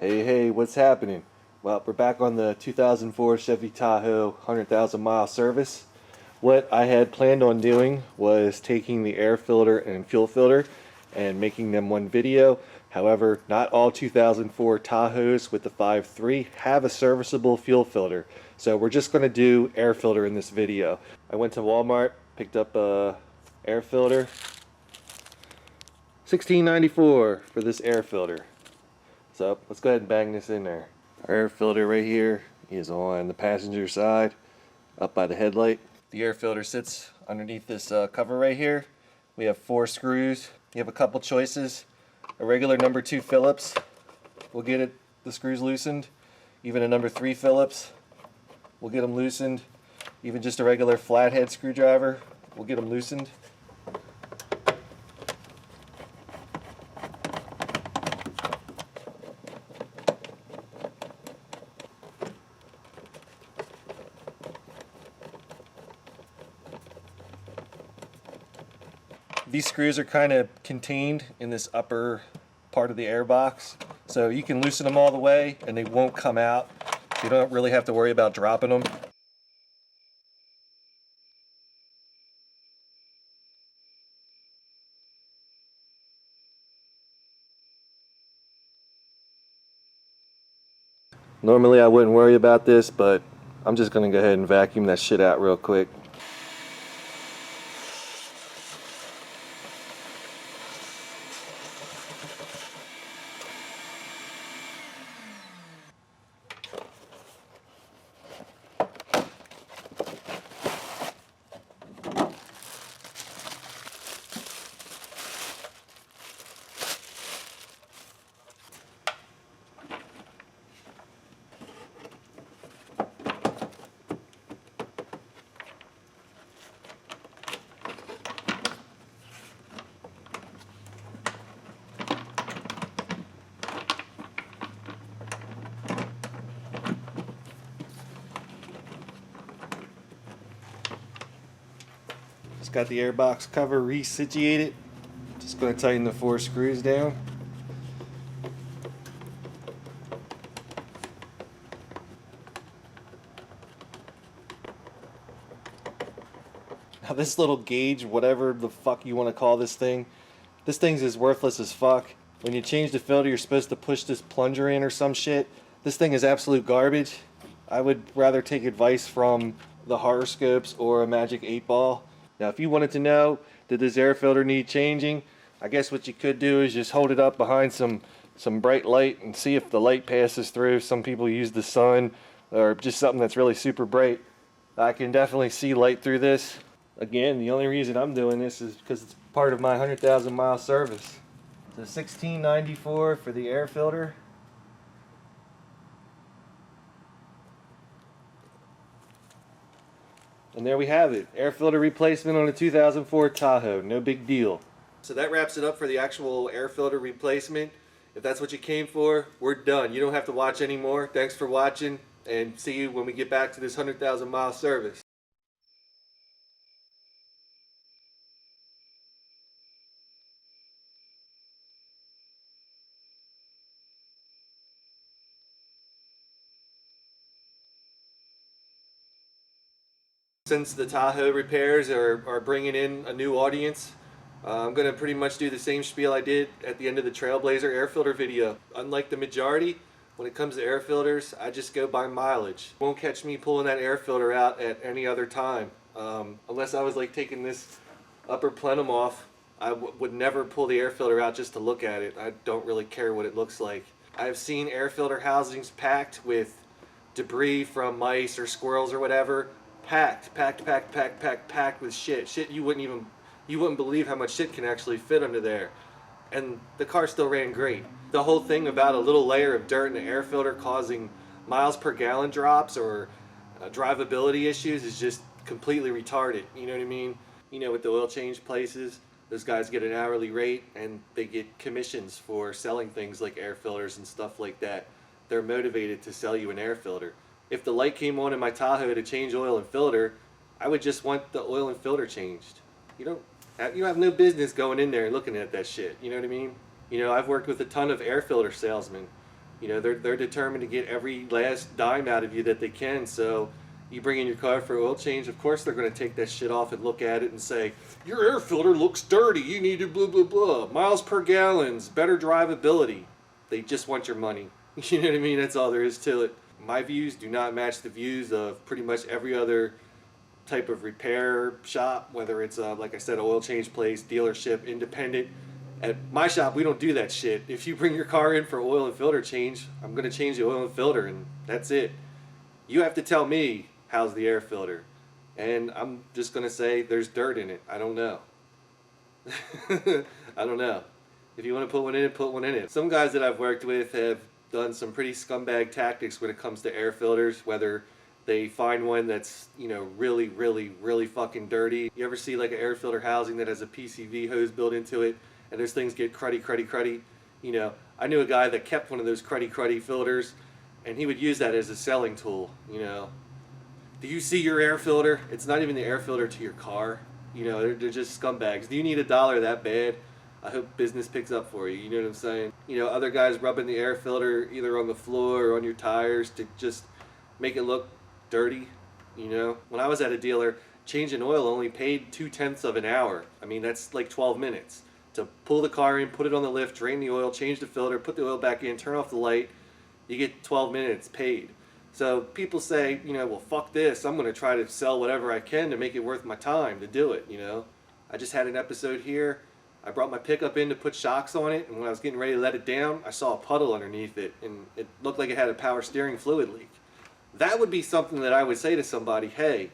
Hey, what's happening? Well, we're back on the 2004 Chevy Tahoe 100,000 mile service. What I had planned on doing was taking the air filter and fuel filter and making them one video. However, not all 2004 Tahoes with the 5.3 have a serviceable fuel filter. So we're just going to do air filter in this video. I went to Walmart, picked up a air filter. $16.94 for this air filter. So let's go ahead and bang this in there. Our air filter right here is on the passenger side, up by the headlight. The air filter sits underneath this cover right here. We have 4 screws. You have a couple choices. A regular number 2 Phillips will get the screws loosened. Even a number 3 Phillips will get them loosened. Even just a regular flathead screwdriver will get them loosened. These screws are kind of contained in this upper part of the air box, so you can loosen them all the way and they won't come out. You don't really have to worry about dropping them. Normally I wouldn't worry about this, but I'm just going to go ahead and vacuum that shit out real quick. Just got the airbox cover resituated. Just going to tighten the 4 screws down. Now this little gauge, whatever the fuck you want to call this thing's as worthless as fuck. When you change the filter, you're supposed to push this plunger in or some shit. This thing is absolute garbage. I would rather take advice from the horoscopes or a magic 8-ball. Now if you wanted to know, did this air filter need changing, I guess what you could do is just hold it up behind some bright light and see if the light passes through. Some people use the sun or just something that's really super bright. I can definitely see light through this. Again, the only reason I'm doing this is because it's part of my 100,000 mile service. So $16.94 for the air filter. And there we have it. Air filter replacement on a 2004 Tahoe. No big deal. So that wraps it up for the actual air filter replacement. If that's what you came for, we're done. You don't have to watch anymore. Thanks for watching, and see you when we get back to this 100,000 mile service. Since the Tahoe repairs are bringing in a new audience, I'm going to pretty much do the same spiel I did at the end of the Trailblazer air filter video. Unlike the majority, when it comes to air filters, I just go by mileage. Won't catch me pulling that air filter out at any other time. Unless I was like taking this upper plenum off, I would never pull the air filter out just to look at it. I don't really care what it looks like. I've seen air filter housings packed with debris from mice or squirrels or whatever. Packed with shit you wouldn't believe how much shit can actually fit under there, and the car still ran great. The whole thing about a little layer of dirt in the air filter causing miles per gallon drops or drivability issues is just completely retarded. You know what I mean? You know, with the oil change places, those guys get an hourly rate and they get commissions for selling things like air filters and stuff like that. They're motivated to sell you an air filter. If the light came on in my Tahoe to change oil and filter, I would just want the oil and filter changed. You have no business going in there and looking at that shit. You know what I mean? You know, I've worked with a ton of air filter salesmen You know, they're determined to get every last dime out of you that they can. So you bring in your car for oil change, of course they're going to take that shit off and look at it and say, your air filter looks dirty, you need to blah blah blah, miles per gallons, better drivability. They just want your money. You know what I mean? That's all there is to it. My views do not match the views of pretty much every other type of repair shop, whether it's like I said, oil change place, dealership, independent. At my shop, we don't do that shit. If you bring your car in for oil and filter change, I'm going to change the oil and filter, and that's it. You have to tell me how's the air filter. And I'm just going to say there's dirt in it. I don't know. I don't know. If you want to put one in it, put one in it. Some guys that I've worked with have done some pretty scumbag tactics when it comes to air filters, whether they find one that's, you know, really, really, really fucking dirty. You ever see like an air filter housing that has a PCV hose built into it, and those things get cruddy? You know, I knew a guy that kept one of those cruddy filters, and he would use that as a selling tool, you know. Do you see your air filter? It's not even the air filter to your car. You know, they're just scumbags. Do you need $1 that bad? I hope business picks up for you, you know what I'm saying? You know, other guys rubbing the air filter either on the floor or on your tires to just make it look dirty, you know? When I was at a dealer, changing oil only paid 2/10 of an hour. I mean, that's like 12 minutes. To pull the car in, put it on the lift, drain the oil, change the filter, put the oil back in, turn off the light, you get 12 minutes paid. So people say, you know, well, fuck this. I'm going to try to sell whatever I can to make it worth my time to do it, you know? I just had an episode here. I brought my pickup in to put shocks on it, and when I was getting ready to let it down, I saw a puddle underneath it, and it looked like it had a power steering fluid leak. That would be something that I would say to somebody, hey,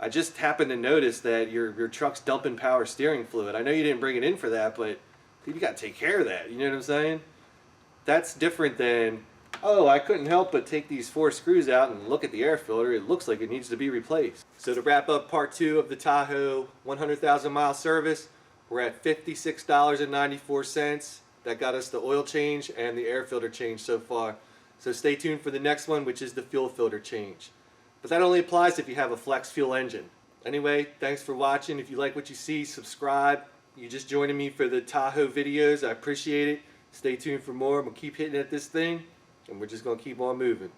I just happened to notice that your truck's dumping power steering fluid. I know you didn't bring it in for that, but you got to take care of that. You know what I'm saying? That's different than, oh, I couldn't help but take these 4 screws out and look at the air filter. It looks like it needs to be replaced. So to wrap up part 2 of the Tahoe 100,000 mile service, we're at $56.94. That got us the oil change and the air filter change so far. So stay tuned for the next one, which is the fuel filter change. But that only applies if you have a flex fuel engine. Anyway, thanks for watching. If you like what you see, subscribe. You just joining me for the Tahoe videos. I appreciate it. Stay tuned for more. I'm going to keep hitting at this thing, and we're just going to keep on moving.